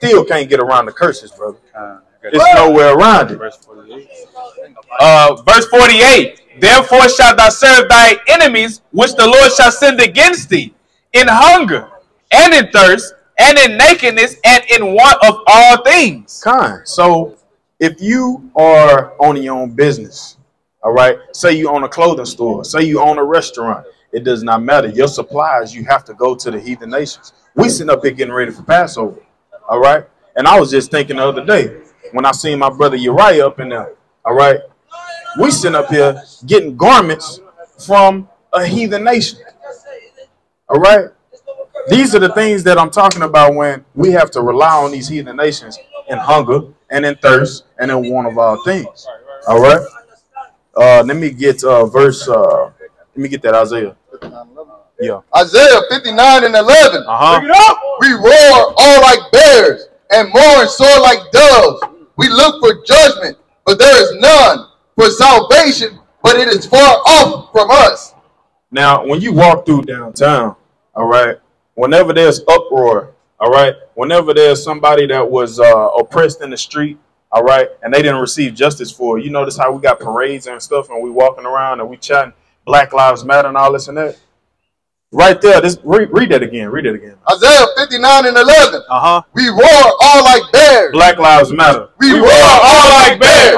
still can't get around the curses, brother. It's nowhere around it. Verse 48. Verse 48. Therefore shalt thou serve thy enemies, which the Lord shall send against thee, in hunger, and in thirst, and in nakedness, and in want of all things. Kind. So if you are owning your own business, all right, say you own a clothing store, say you own a restaurant, it does not matter. Your supplies, you have to go to the heathen nations. We sitting up here getting ready for Passover, all right? And I was just thinking the other day when I seen my brother Uriah up in there, all right? We sitting up here getting garments from a heathen nation, all right? These are the things that I'm talking about when we have to rely on these heathen nations in hunger and in thirst and in want of all things, all right? Let me get verse, let me get that Isaiah. Yeah. Isaiah 59 and 11. Bring it up. We roar all like bears and mourn sore like doves. We look for judgment, but there is none. For salvation, but it is far off from us. Now, when you walk through downtown, all right, whenever there's uproar, all right, whenever there's somebody that was oppressed in the street, all right, and they didn't receive justice for it, you notice how we got parades and stuff and we walking around and we chatting Black Lives Matter and all this and that? Right there, this read that again. Read it again. Isaiah 59 and 11. We roar all like bears. Black Lives Matter. We roar all like bears.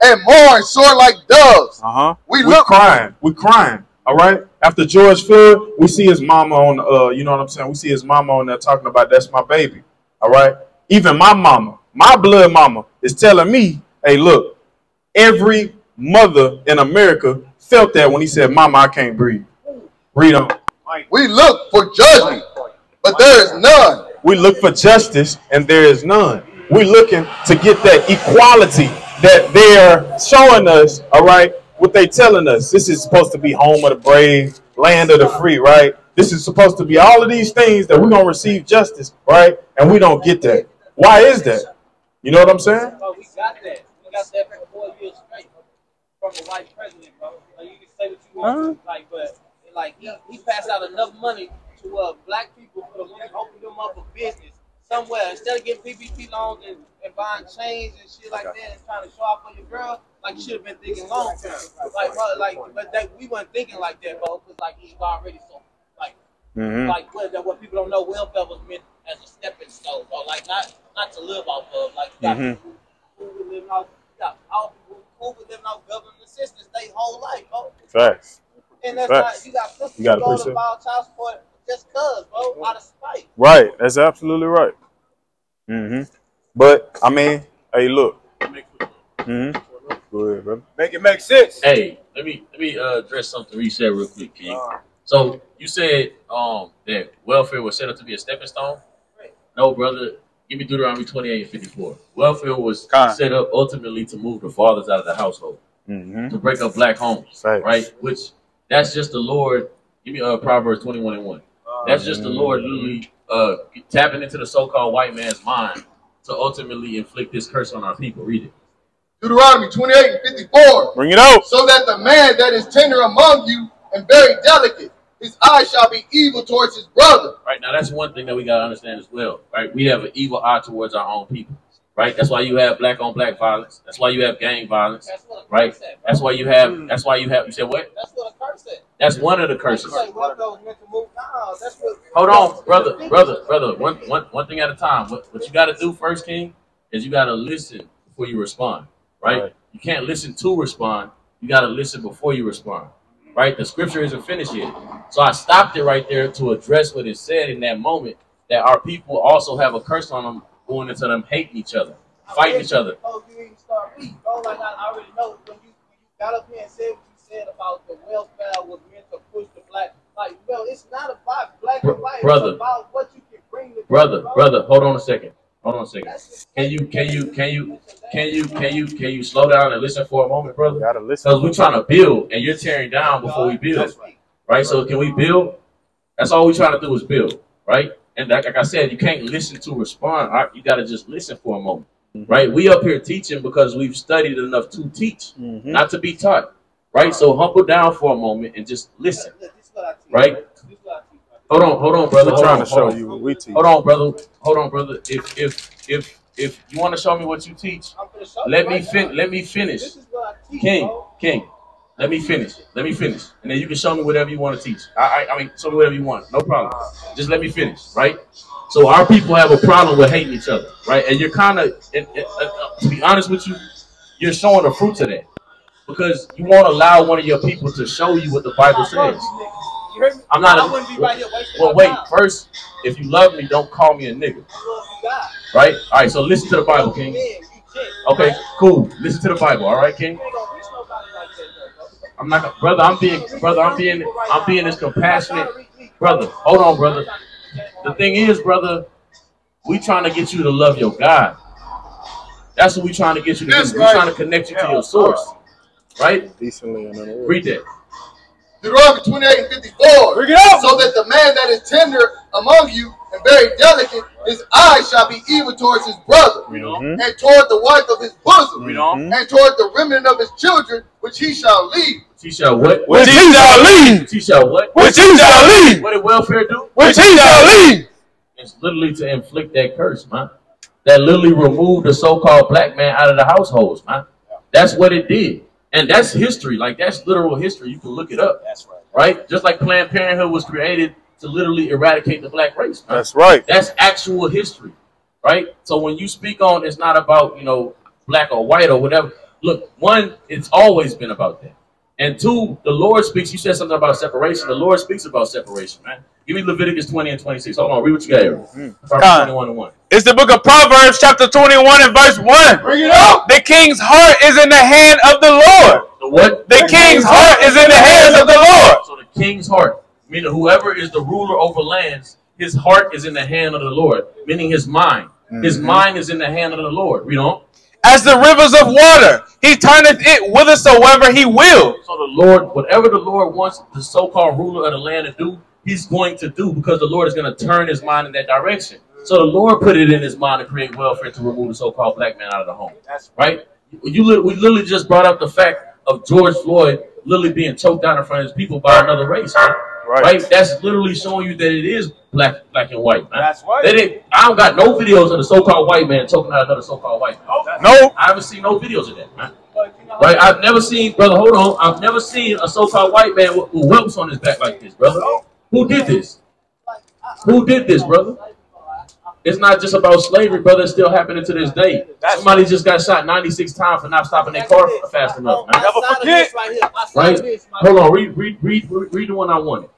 And mourn sore like doves. We crying. We crying. All right. After George Floyd, we see his mama on. You know what I'm saying? We see his mama on there talking about that's my baby. All right. Even my mama, my blood mama, is telling me, hey, look, every mother in America felt that when he said, "Mama, I can't breathe." Read on. We look for judgment, but there is none. We look for justice, and there is none. We're looking to get that equality that they're showing us, all right, what they telling us. This is supposed to be home of the brave, land of the free, right? This is supposed to be all of these things that we're going to receive justice, right? And we don't get that. Why is that? You know what I'm saying? Bro, we got that. We got that for 4 years straight from a white president, bro. Like, you can say what you want, like, but like he passed out enough money to black people for them to open them up a business somewhere instead of getting PPP loans and buying chains and shit like that and trying to show off for your girl. Like, you should have been thinking long term. Like, bro, but we weren't thinking like that, bro, because like he's already so like what people don't know, welfare was meant as a stepping stone, bro. Like not to live off of. Like, you got people who were living off, all people who were living off government assistance their whole life, bro. Facts. And that's not, you got sisters who go to file child support just cuz, bro, out of spite. Right. That's absolutely right. But, I mean, hey, look. Go ahead, brother. Make it make sense. Hey, let me address something you said real quick, King. So you said that welfare was set up to be a stepping stone. Right. No, brother. Give me Deuteronomy 28 and 54. Welfare was set up ultimately to move the fathers out of the household, to break up black homes, right? Which that's just the Lord. Give me Proverbs 21 and 1. That's just the Lord literally tapping into the so-called white man's mind to ultimately inflict this curse on our people. Read it. Deuteronomy 28 and 54. Bring it out. So that the man that is tender among you and very delicate, his eyes shall be evil towards his brother. Right, now that's one thing that we got to understand as well, right? We have an evil eye towards our own people, right? That's why you have black on black violence. That's why you have gang violence, right? That's why you have, you said what? That's what a curse said. That's one of the curses. That's Hold on, brother. One thing at a time. What you got to do first, King, is you got to listen before you respond, right? You can't listen to respond. You got to listen before you respond. Right? The scripture isn't finished yet. So I stopped it right there to address what it said in that moment, that our people also have a curse on them going into them hating each other, fighting each other. Oh, you didn't start reading, bro. Like, I already know when you got up here and said what you said about the welfare was meant to push the black. Like, bro, it's not about black and white. It's about what you can bring to brother. Hold on a second. Can you slow down and listen for a moment, brother? You gotta listen. Because we're trying to build, and you're tearing down before we build, right? So can we build? That's all we're trying to do is build, right? And like I said, you can't listen to respond. You got to just listen for a moment, right? We up here teaching because we've studied enough to teach, not to be taught, right? So humble down for a moment and just listen, right? Hold on, brother. I'm trying to show you what we teach. Hold on, brother. If you want to show me what you teach, let me finish. King. Let me finish. And then you can show me whatever you want to teach. I mean, show me whatever you want. No problem. Just let me finish, right? So our people have a problem with hating each other, right? And you're kind of, to be honest with you, you're showing the fruits of that. Because you won't allow one of your people to show you what the Bible says. I'm not well, wait. First, if you love me, don't call me a nigga. Right? All right, so listen to the Bible, King. Okay, cool. Listen to the Bible, all right, King? I'm not, brother. I'm being this compassionate, brother. Hold on, brother. The thing is, brother, we trying to get you to love your God. That's what we trying to get you to do. We're trying to connect you to your source, right? Read that. Deuteronomy 28:54. Bring it up. So that the man that is tender among you and very delicate, his eyes shall be evil towards his brother, and toward the wife of his bosom, and toward the remnant of his children, which he shall leave. He shall what? Which he shall leave. He shall what? Which he shall leave. What did welfare do? Which he shall leave. It's literally to inflict that curse, man. That literally removed the so-called black man out of the households, man. That's what it did. And that's history. Like, that's literal history. You can look it up. That's right. Right? Just like Planned Parenthood was created to literally eradicate the black race, man. That's right. That's actual history. Right? So when you speak on, it's not about, you know, black or white or whatever. Look, one, it's always been about that. And two, the Lord speaks. You said something about separation. The Lord speaks about separation, man. Give me Leviticus 20 and 26. Hold on, read what you got here. Proverbs 21 and 1. It's the book of Proverbs, chapter 21 and verse 1. Bring it up. The king's heart is in the hand of the Lord. The what? The king's heart is in the hands of the Lord. So the king's heart, meaning whoever is the ruler over lands, his heart is in the hand of the Lord, meaning his mind. His mind is in the hand of the Lord. Read on. As the rivers of water, he turneth it whithersoever he will. So the Lord, whatever the Lord wants the so-called ruler of the land to do, he's going to do, because the Lord is going to turn his mind in that direction. So the Lord put it in his mind to create welfare to remove the so-called black man out of the home. That's right. We literally just brought up the fact of George Floyd literally being choked out in front of his people by another race. Right. That's literally showing you that it is black and white, man. That's right. I don't got no videos of the so-called white man choking out another so-called white man. No. I haven't seen no videos of that, man. Right? I've never seen, brother, hold on. I've never seen a so-called white man with whelps on his back like this, brother. Who did this? Who did this, brother? It's not just about slavery, brother. It's still happening to this day. Somebody just got shot 96 times for not stopping their car fast enough, man. Never forget. Right? Hold on. Read the one I wanted.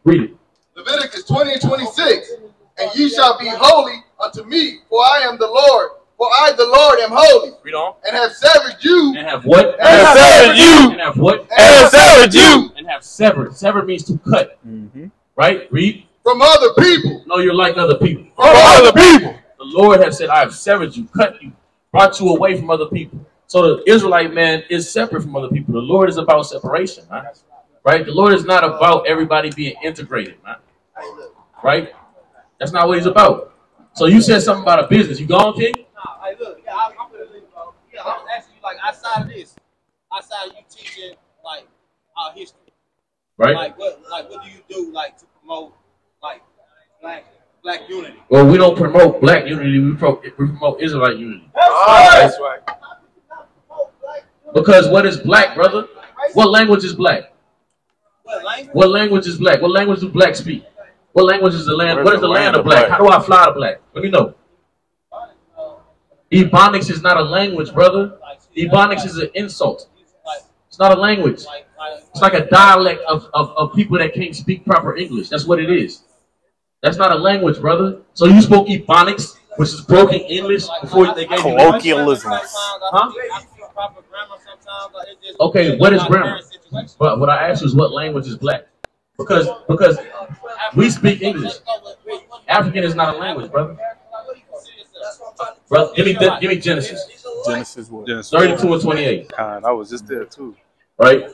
Read it. Leviticus 20 and 26. And ye shall be holy unto me, for I am the Lord. For I, the Lord, am holy. Read on. And have severed you. And have what? And have severed you. And have what? And have severed you. And have severed. Severed means to cut. Right? Read. From other people. No, you're like other people. From other people. The Lord has said, I have severed you, cut you, brought you away from other people. So the Israelite man is separate from other people. The Lord is about separation, man. Right? The Lord is not about everybody being integrated, man. Right? That's not what he's about. So you said something about a business. You gone, King? Nah, hey, look, yeah, I'm gonna leave, bro. Yeah, I'm asking you, like, outside of this, outside of you teaching, like, our history. Right? Like, what do you do, like, to promote, like, black unity? Well, we don't promote black unity. We promote Israelite unity. That's right. Because what is black, brother? What language is black? What language? What language is black? What language do black speak? What language is the land? What is the land of black? How do I fly to black? Let me know. Ebonics is not a language, brother. Ebonics is an insult. It's not a language. It's like a dialect of people that can't speak proper English. That's what it is. That's not a language, brother. So you spoke Ebonics, which is broken English, before they gave you colloquialisms. Huh? Okay, what is grammar? But what I asked you is what language is black? Because we speak English. African is not a language, brother. Brother, give me Genesis. Genesis what? 32 and 28. I was just there too. Right?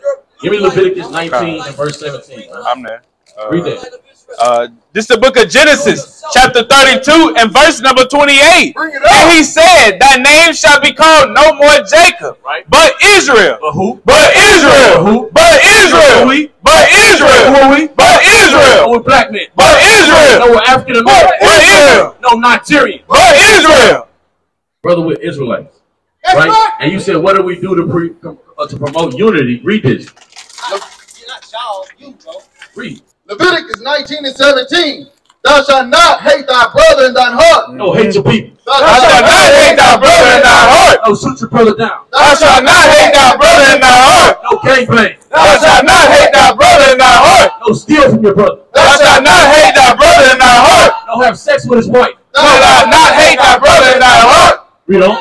Give me Leviticus 19 and verse 17. I'm there. Read that. This is the book of Genesis, chapter 32 and verse number 28. Bring it And up. he said, thy name shall be called no more Jacob, Right. but Israel. But who? But Israel. Who? But Israel. Who we? But Israel. Who are we? But Israel. Israel. No, we're black men. But Israel. No, we're African American. But Israel. No, Nigerian. But Israel. Brother, we're Israelites. Right? And you said, what do we do to promote unity? Read this. Not y'all, you, bro. Read. Leviticus 19 and 17. Thou shalt not hate thy brother in thine heart. No, hate your people. Thou Thou shalt not hate thy brother in thy heart. No, shoot your brother down. Thou shalt not hate thy brother in thy heart. No gangbang. Thou shalt not hate thy brother in thy heart. No steal from your brother. Thou shalt not hate thy brother in thy heart. No have sex with his wife. Thou shalt not hate thy brother in thy heart. Read on.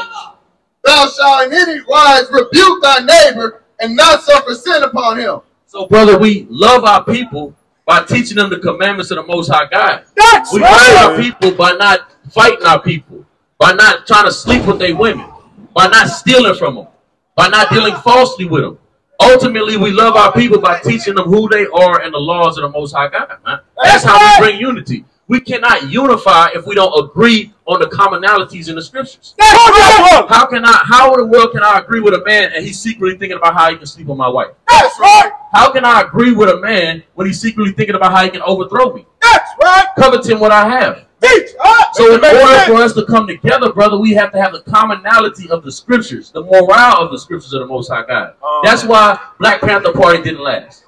Thou shalt in any wise rebuke thy neighbor and not suffer sin upon him. So, brother, we love our people by teaching them the commandments of the Most High God. That's We right. love our people by not fighting our people, by not trying to sleep with their women, by not stealing from them, by not dealing falsely with them. Ultimately, we love our people by teaching them who they are and the laws of the Most High God, man. That's how we bring unity. We cannot unify if we don't agree on the commonalities in the scriptures. How in the world can I agree with a man and he's secretly thinking about how he can sleep with my wife? That's right. How can I agree with a man when he's secretly thinking about how he can overthrow me? That's right. Coveting what I have. Teach. So in order for us to come together, brother, we have to have the commonality of the scriptures, the morale of the scriptures of the Most High God. That's why Black Panther Party didn't last.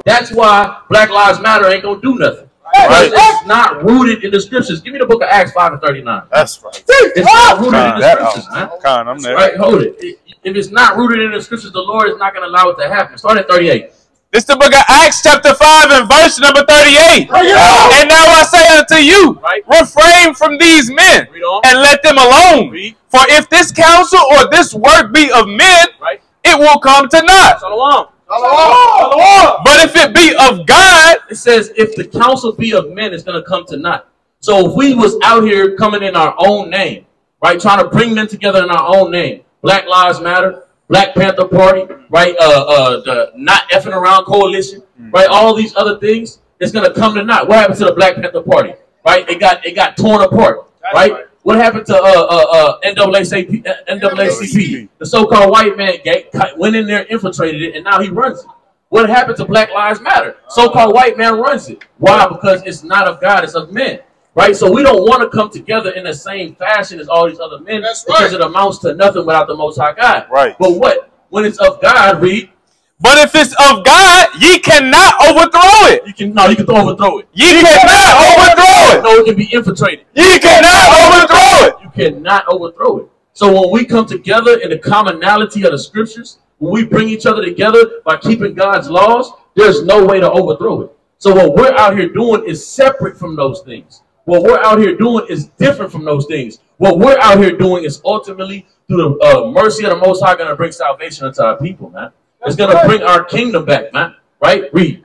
That's why Black Lives Matter ain't gonna do nothing. Because it's not rooted in the scriptures. Give me the book of Acts 5 and 39. That's right. It's not rooted in the scriptures, man. I'm there. Right, hold it. If it's not rooted in the scriptures, the Lord is not going to allow it to happen. Start at 38. This is the book of Acts chapter 5 and verse number 38. And now I say unto you, refrain from these men and let them alone. For if this counsel or this work be of men, it will come to naught. But if it be of God, it says if the counsel be of men, it's going to come to naught. So if we was out here coming in our own name, right, trying to bring them together in our own name, Black Lives Matter, Black Panther Party, right, the Not Effing Around Coalition, right, all these other things, it's going to come to naught. What happened to the Black Panther Party, right? It got torn apart, right? What happened to NAACP? The so-called white man went in there, infiltrated it, and now he runs it. What happened to Black Lives Matter? So-called white man runs it. Why? Because it's not of God, it's of men. Right? So we don't want to come together in the same fashion as all these other men because it amounts to nothing without the Most High God. Right. But what? When it's of God, read. But if it's of God, ye cannot overthrow it. You can overthrow it. Ye cannot overthrow it. No, it can be infiltrated. Ye cannot overthrow it. You cannot overthrow it. So when we come together in the commonality of the scriptures, when we bring each other together by keeping God's laws, there's no way to overthrow it. So what we're out here doing is separate from those things. What we're out here doing is different from those things. What we're out here doing is ultimately through the mercy of the Most High going to bring salvation unto our people, man. It's going to bring our kingdom back, man. Right? Read.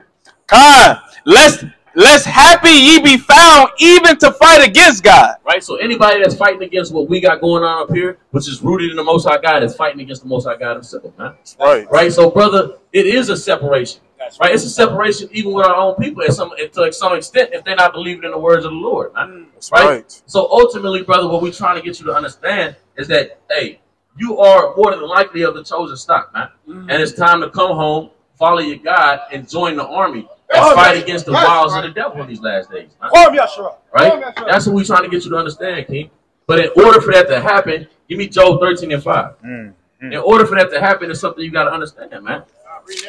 Lest happy ye be found even to fight against God. Right? So anybody that's fighting against what we got going on up here, which is rooted in the Most High God, is fighting against the Most High God himself, man. Right. Right? So, brother, it is a separation. Right? It's a separation even with our own people to some extent if they're not believing in the words of the Lord, man. That's right. So ultimately, brother, what we're trying to get you to understand is that, hey, you are more than likely of the chosen stock, man. And it's time to come home, follow your God, and join the army and fight against the wiles of the devil in these last days, man. Right? That's what we're trying to get you to understand, King. But in order for that to happen, give me Job 13 and 5. In order for that to happen, it's something you got to understand, man.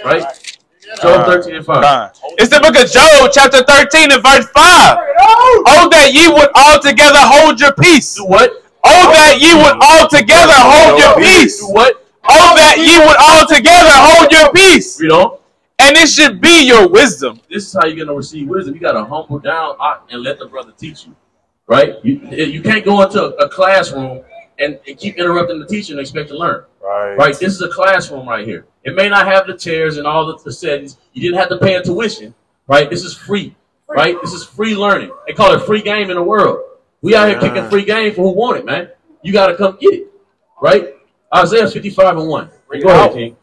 Right? Job 13 and 5. It's the book of Job, chapter 13 and verse 5. Oh, that ye would altogether hold your peace. Do what? Oh, that ye would altogether hold your peace. Do what? Oh, that ye would altogether hold your peace. Read on. And it should be your wisdom. This is how you're going to receive wisdom. You got to humble down and let the brother teach you. Right? You can't go into a classroom and keep interrupting the teacher and expect to learn. Right? This is a classroom right here. It may not have the chairs and all the settings. You didn't have to pay a tuition. Right? This is free. Right? This is free learning. They call it free game in the world. We out here kicking free game for who want it, man. You got to come get it. Right? Isaiah 55 and 1. Go ahead, King.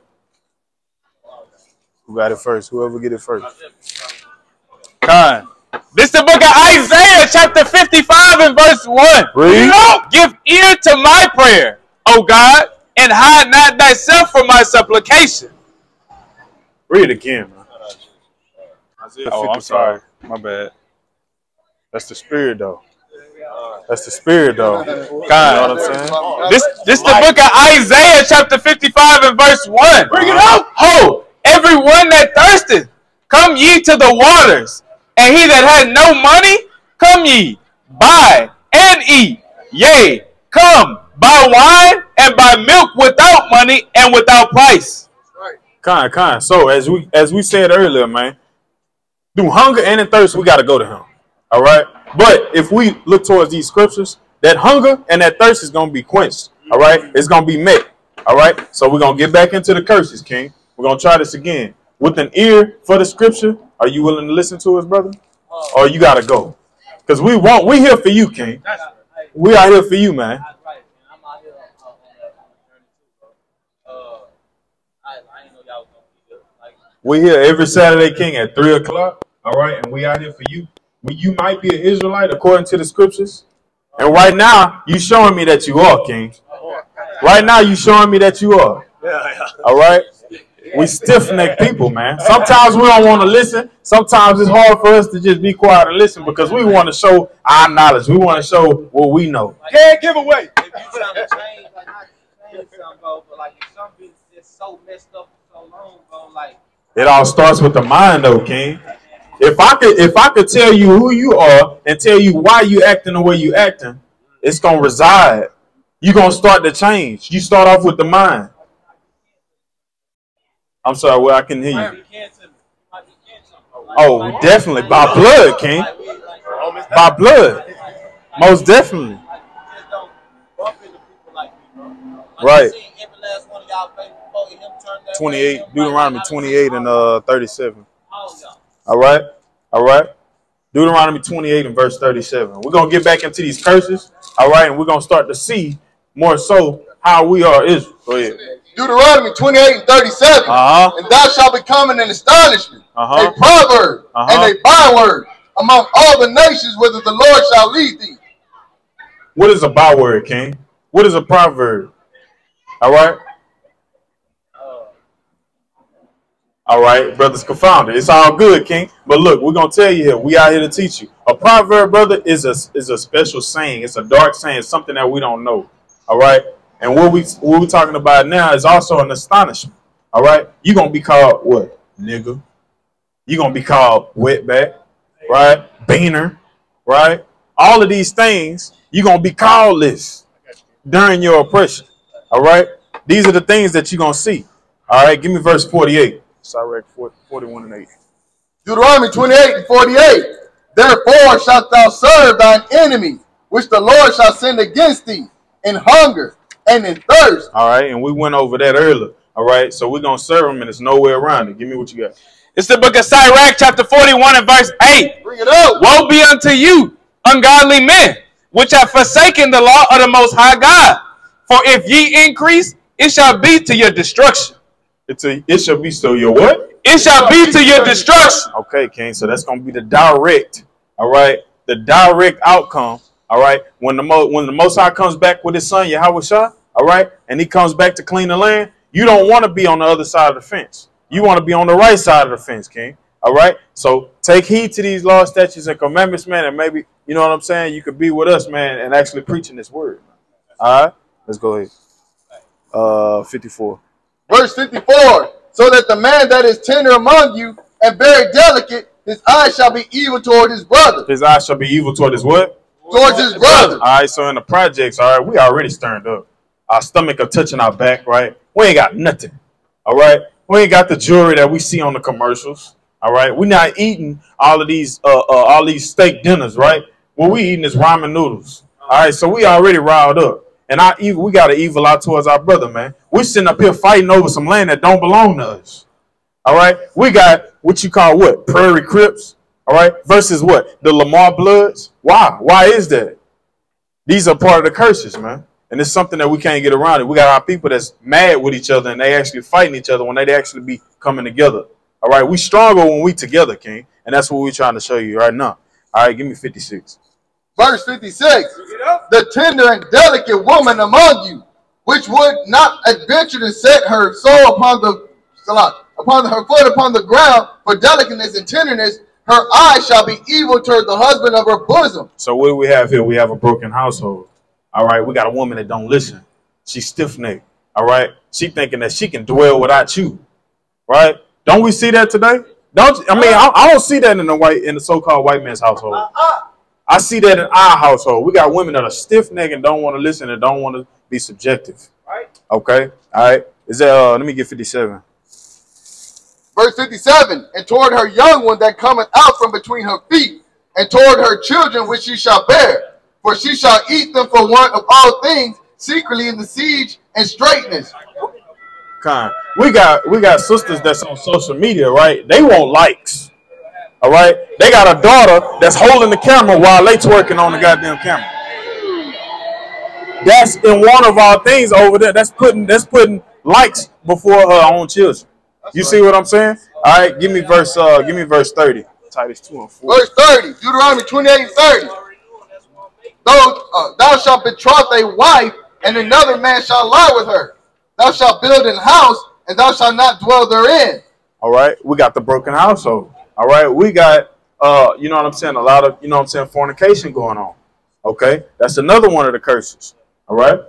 Who got it first? Whoever get it first. This is the book of Isaiah, chapter 55 and verse 1. Read. Give ear to my prayer, O God, and hide not thyself from my supplication. Read it again, man. Oh, I'm sorry. My bad. That's the spirit, though. That's the spirit, though. God, you know what I'm saying? This the book of Isaiah, chapter 55 and verse 1. Bring it up. Ho, everyone that thirsteth, come ye to the waters, and he that had no money, come ye, buy and eat. Yea, come, buy wine and buy milk without money and without price. Kind. So as we said earlier, man, through hunger and in thirst, we got to go to him. All right. But if we look towards these scriptures, that hunger and that thirst is going to be quenched. All right. It's going to be met. All right. So we're going to get back into the curses, King. We're going to try this again. With an ear for the scripture, are you willing to listen to us, brother? Or you got to go? Because we here for you, King. We are here for you, man. We here every Saturday, King, at 3 o'clock. All right. And we out here for you. You might be an Israelite according to the scriptures. And right now, you showing me that you are, King. Right now, you showing me that you are. All right? We stiff-necked people, man. Sometimes we don't want to listen. Sometimes it's hard for us to just be quiet and listen because we want to show our knowledge. We want to show what we know. Can't give away. If you trying to change, like not change something, bro, but like if something's just so messed up for so long, bro, like it all starts with the mind, though, King. If I could tell you who you are and tell you why you acting the way you acting, it's gonna reside. You're gonna start to change. You start off with the mind. I'm sorry, well, I can hear you. Oh, definitely. By blood, King. By blood. Most definitely. Right. 28, Deuteronomy 28 and 37. All right. Deuteronomy 28 and verse 37. We're going to get back into these curses. All right. And we're going to start to see more so how we are Israel. Go ahead. Deuteronomy 28 and 37. And thou shalt become an astonishment, a proverb, and a byword among all the nations whither the Lord shall lead thee. What is a byword, King? What is a proverb? All right. All right, brothers confounded. It's all good, King. But look, we're going to tell you here. We out here to teach you. A proverb, brother, is a special saying. It's a dark saying, something that we don't know. All right. And what we talking about now is also an astonishment. All right. You're going to be called what? Nigga. You're going to be called wetback. Right. Beaner. Right. All of these things, you're going to be called this during your oppression. All right. These are the things that you're going to see. All right. Give me verse 48. Sirach 41 and 8. Deuteronomy 28 and 48. Therefore shalt thou serve thine enemy, which the Lord shall send against thee, in hunger and in thirst. All right, and we went over that earlier. All right, so we're going to serve them, and there's no way around it. Give me what you got. It's the book of Sirach, chapter 41 and verse 8. Bring it up. Woe be unto you, ungodly men, which have forsaken the law of the Most High God. For if ye increase, it shall be to your destruction. It shall be so your what? It shall be to your destruction. Okay, King. So that's going to be the direct, all right, the direct outcome, all right. When the Most High comes back with his son, Yahushua, all right, and he comes back to clean the land, you don't want to be on the other side of the fence. You want to be on the right side of the fence, King. All right. So take heed to these laws, statutes, and commandments, man, and maybe, you know what I'm saying, you could be with us, man, and actually preaching this word. All right. Let's go ahead. 54. Verse 54, so that the man that is tender among you and very delicate, his eyes shall be evil toward his brother. His eyes shall be evil toward his what? Towards his brother. All right, so in the projects, all right, we already stirred up. Our stomach are touching our back, right? We ain't got nothing, all right? We ain't got the jewelry that we see on the commercials, all right? We're not eating all these steak dinners, right? What we eating is ramen noodles, all right? So we already riled up. And we got an evil out towards our brother, man. We're sitting up here fighting over some land that don't belong to us. All right. We got what you call what? Prairie Crips. All right. Versus what? The Lamar Bloods. Why? Why is that? These are part of the curses, man. And it's something that we can't get around it. We got our people that's mad with each other and they actually fighting each other when they actually be coming together. All right. We stronger when we together, King. And that's what we're trying to show you right now. All right. Give me 56. Verse 56, the tender and delicate woman among you, which would not adventure to set her soul upon her foot upon the ground for delicateness and tenderness, her eye shall be evil toward the husband of her bosom. So what do we have here? We have a broken household. All right, we got a woman that don't listen. She's stiff-necked. All right, she thinking that she can dwell without you. Right? Don't we see that today? I don't see that in the so-called white man's household. I see that in our household. We got women that are stiff-necked and don't want to listen and don't want to be subjective. Right. Okay. All right. Is that let me get 57. Verse 57, and toward her young one that cometh out from between her feet, and toward her children which she shall bear, for she shall eat them for want of all things, secretly in the siege and straitness. We got sisters that's on social media, right? They want likes. All right. They got a daughter that's holding the camera while they twerking on the goddamn camera. That's in one of our things over there. That's putting likes before her own children. You see what I'm saying? All right, give me verse 30. Titus 2 and 4. Verse 30, Deuteronomy 28 and 30. Thou shalt betroth a wife, and another man shall lie with her. Thou shalt build an house, and thou shalt not dwell therein. All right, we got the broken household. All right, we got you know what I'm saying, a lot of, you know what I'm saying, fornication going on. Okay, that's another one of the curses. All right,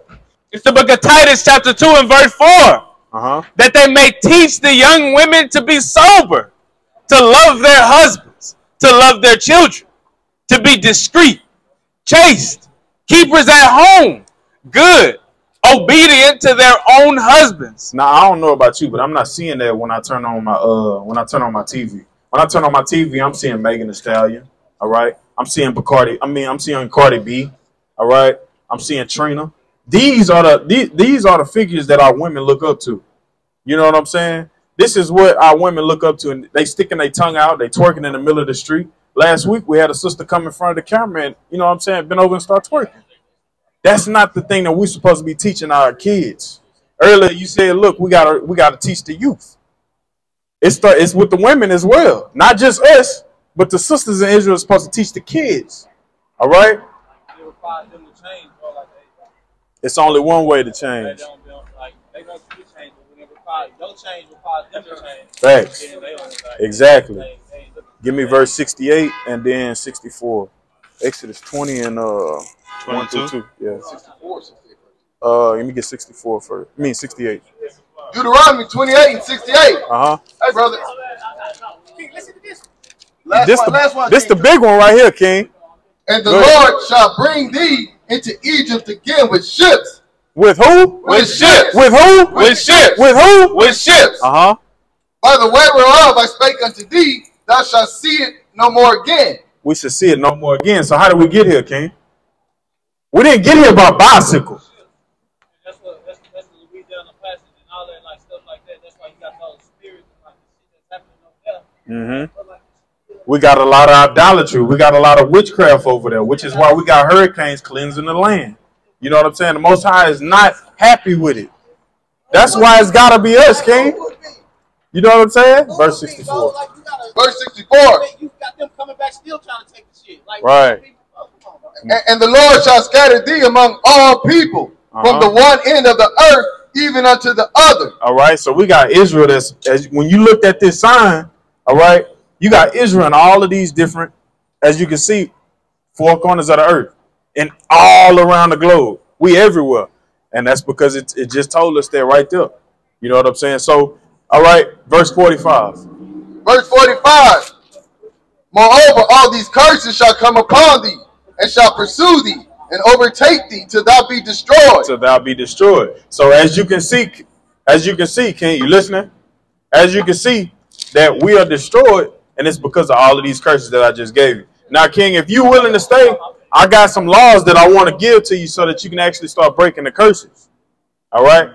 it's the book of Titus chapter 2 and verse 4. That they may teach the young women to be sober, to love their husbands, to love their children, to be discreet, chaste, keepers at home, good, obedient to their own husbands. Now I don't know about you, but I'm not seeing that when I turn on my TV. When I turn on my TV, I'm seeing Megan Thee Stallion. All right, I'm seeing I'm seeing Cardi B. All right, I'm seeing Trina. These are the figures that our women look up to. You know what I'm saying? This is what our women look up to, and they sticking their tongue out, they twerking in the middle of the street. Last week we had a sister come in front of the camera and, you know what I'm saying, bend over and start twerking. That's not the thing that we're supposed to be teaching our kids. Earlier you said, look, we gotta teach the youth. It's with the women as well, not just us, but the sisters in Israel are supposed to teach the kids. All right. It's only one way to change. Facts. Exactly. Give me verse 68 and then 64. Exodus 20 and 1 through 2. Yeah. 64. Let me get 64 first. I mean 68. Deuteronomy 28 and 68. Hey, brother. Listen to this. Last one. This the big one right here, King. And the Lord shall bring thee into Egypt again with ships. With who? With ships. With who? With ships. With who? With ships. By the way whereof I spake unto thee, thou shalt see it no more again. We should see it no more again. So how did we get here, King? We didn't get here by bicycles. That's what we did on the passage and all that, like stuff like that. That's why you got all the spirits and like the shit that's happening over there. We got a lot of idolatry. We got a lot of witchcraft over there, which is why we got hurricanes cleansing the land. You know what I'm saying? The Most High is not happy with it. That's why it's got to be us, King. You know what I'm saying? Verse 64. Verse 64. You got them coming back still trying to take the shit. Like, right. And the Lord shall scatter thee among all people, from the one end of the earth even unto the other. All right. So we got Israel. When you looked at this sign, all right, you got Israel in all of these different, as you can see, four corners of the earth and all around the globe. We everywhere. And that's because it just told us that right there. You know what I'm saying? So, all right, verse 45. Verse 45. Moreover, all these curses shall come upon thee, and shall pursue thee, and overtake thee, till thou be destroyed. Till thou be destroyed. So as you can see, King, you listening? As you can see, that we are destroyed, and it's because of all of these curses that I just gave you. Now, King, if you're willing to stay, I got some laws that I want to give to you so that you can actually start breaking the curses. All right?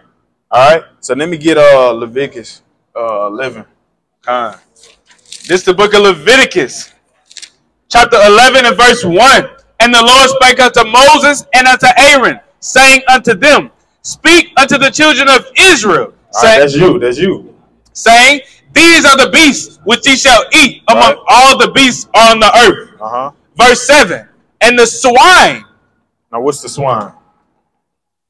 All right? So let me get Leviticus 11. This is the book of Leviticus, chapter 11 and verse 1. And the Lord spake unto Moses and unto Aaron, saying unto them, speak unto the children of Israel. Saying, that's you. Saying, these are the beasts which ye shall eat among all the beasts on the earth. Verse 7. And the swine. Now what's the swine?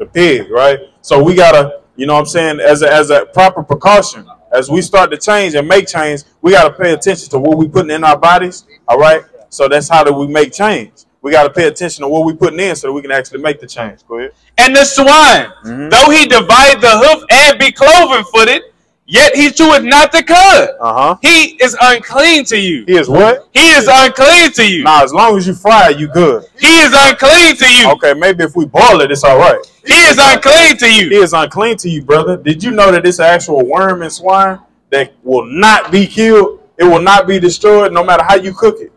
The pig, right? So we gotta, you know what I'm saying, as a proper precaution, as we start to change and make change, we got to pay attention to what we putting in our bodies. All right. So that's how do we make change. We got to pay attention to what we putting in so that we can actually make the change. Go ahead. And the swine, though he divide the hoof and be cloven-footed, yet he cheweth not the cud. He is unclean to you. He is what? He is unclean to you. Nah, as long as you fry it, you good. He is unclean to you. Okay, maybe if we boil it, it's all right. He is unclean to you. He is unclean to you, brother. Did you know that it's an actual worm in swine that will not be killed? It will not be destroyed no matter how you cook it.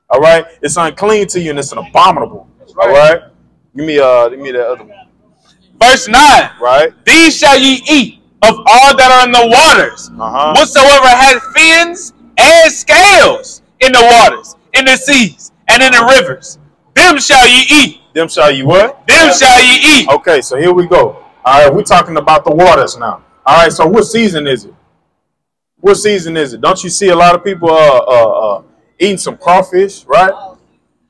All right? It's unclean to you and it's an abominable. All right? Give me that other one. Verse 9. Right? These shall ye eat of all that are in the waters. Whatsoever has fins and scales in the waters, in the seas, and in the rivers. Them shall ye eat. Them shall you what? Them shall ye eat. Okay, so here we go. All right, we're talking about the waters now. All right, so what season is it? What season is it? Don't you see a lot of people eating some crawfish, right?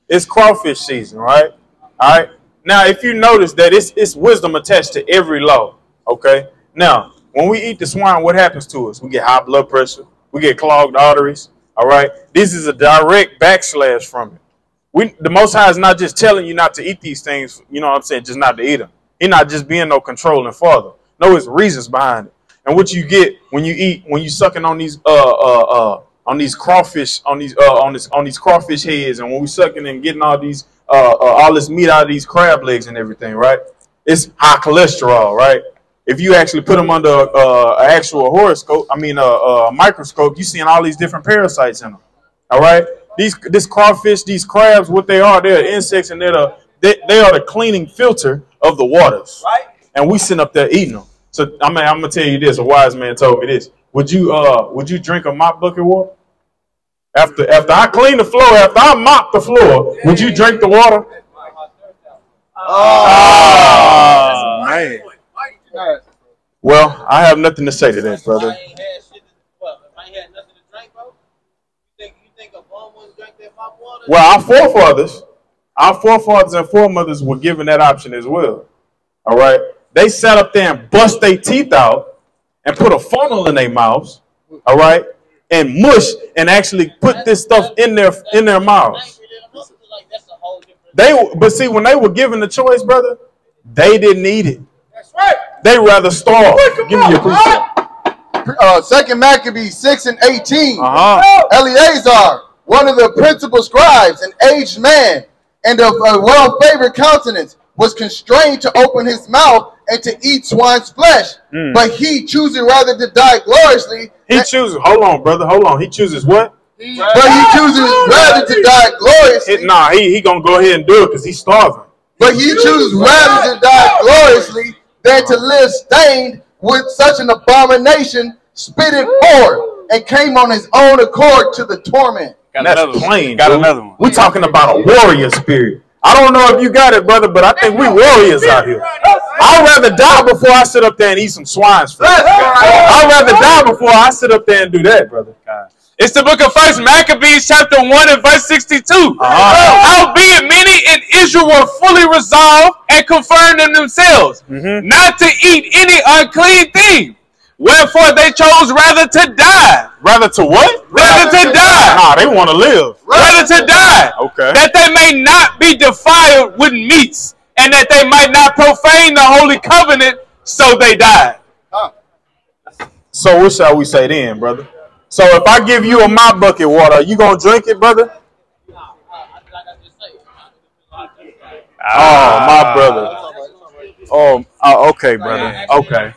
It's crawfish season, right? All right. Now, if you notice that it's wisdom attached to every law, okay? Now, when we eat the swine, what happens to us? We get high blood pressure. We get clogged arteries, all right? This is a direct backslash from it. The Most High is not just telling you not to eat these things, you know what I'm saying, just not to eat them. He's not just being no controlling father. No, there's reasons behind it. And what you get when you sucking on these crawfish, on these crawfish heads, and when we sucking and getting all this meat out of these crab legs and everything, right? It's high cholesterol, right? If you actually put them under an actual horoscope, a microscope, you seeing all these different parasites in them. All right. This crawfish, these crabs, what they are, they're insects, and they are the cleaning filter of the waters. Right. And we sitting up there eating them. So I'm gonna tell you this. A wise man told me this. Would you drink a mop bucket of water? After I clean the floor, after I mop the floor, would you drink the water? Oh, man. Well, I have nothing to say to that, brother. Well, our forefathers and foremothers were given that option as well. All right. They sat up there and bust their teeth out and put a funnel in their mouths. All right. And mush and actually put this stuff in their mouths. But see, when they were given the choice, brother, they didn't eat it. That's right. They rather starve. Give me your precept. 2 Maccabees 6 and 18. Eleazar, one of the principal scribes, an aged man, and of a well-favored countenance, was constrained to open his mouth and to eat swine's flesh. But he chooses rather to die gloriously. Hold on, brother. Hold on. He chooses what? But he chooses rather to die gloriously. He gonna go ahead and do it because he's starving. But he chooses rather to die gloriously than to live stained with such an abomination, spitted forth, and came on his own accord to the torment. That's plain. Got another one. We're talking about a warrior spirit. I don't know if you got it, brother, but I think we warriors out here. I'd rather die before I sit up there and eat some swine's flesh. I'd rather die before I sit up there and do that, brother. It's the book of 1 Maccabees chapter 1 and verse 62. Howbeit many in Israel were fully resolved and confirmed in themselves not to eat any unclean thing. Wherefore they chose rather to die. Rather to what? Rather to die. Nah, they want to live. Rather to die. Okay. That they may not be defiled with meats, and that they might not profane the holy covenant, so they died. So what shall we say then, brother? So if I give you a mop bucket water, you gonna drink it, brother? Oh, my brother. Oh, okay, brother. Okay.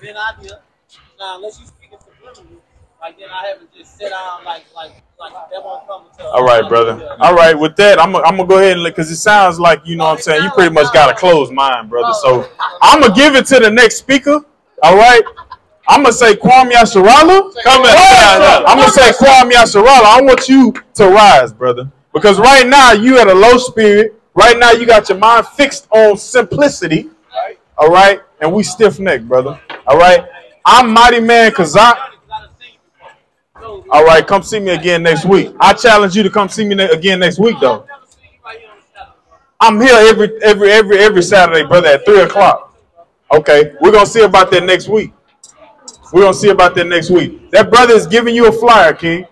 Now, unless you speak in subliminally, like then I haven't just sit down like that won't come until. All right, brother. All right, with that, I'm gonna go ahead and because it sounds like you know what I'm saying. You pretty much got a closed mind, brother. So I'm gonna give it to the next speaker. All right. I'm gonna say Kwame Yasharala. I'm gonna say Kwame Yasharala. I want you to rise, brother, because right now you at a low spirit. Right now you got your mind fixed on simplicity. All right, and we stiff necked, brother. All right. I'm Mighty Man Kazak. All right, come see me again next week. I challenge you to come see me again next week, though. I'm here every Saturday, brother, at 3 o'clock. Okay, we're gonna see about that next week. We're going to see about that next week. That brother is giving you a flyer, King.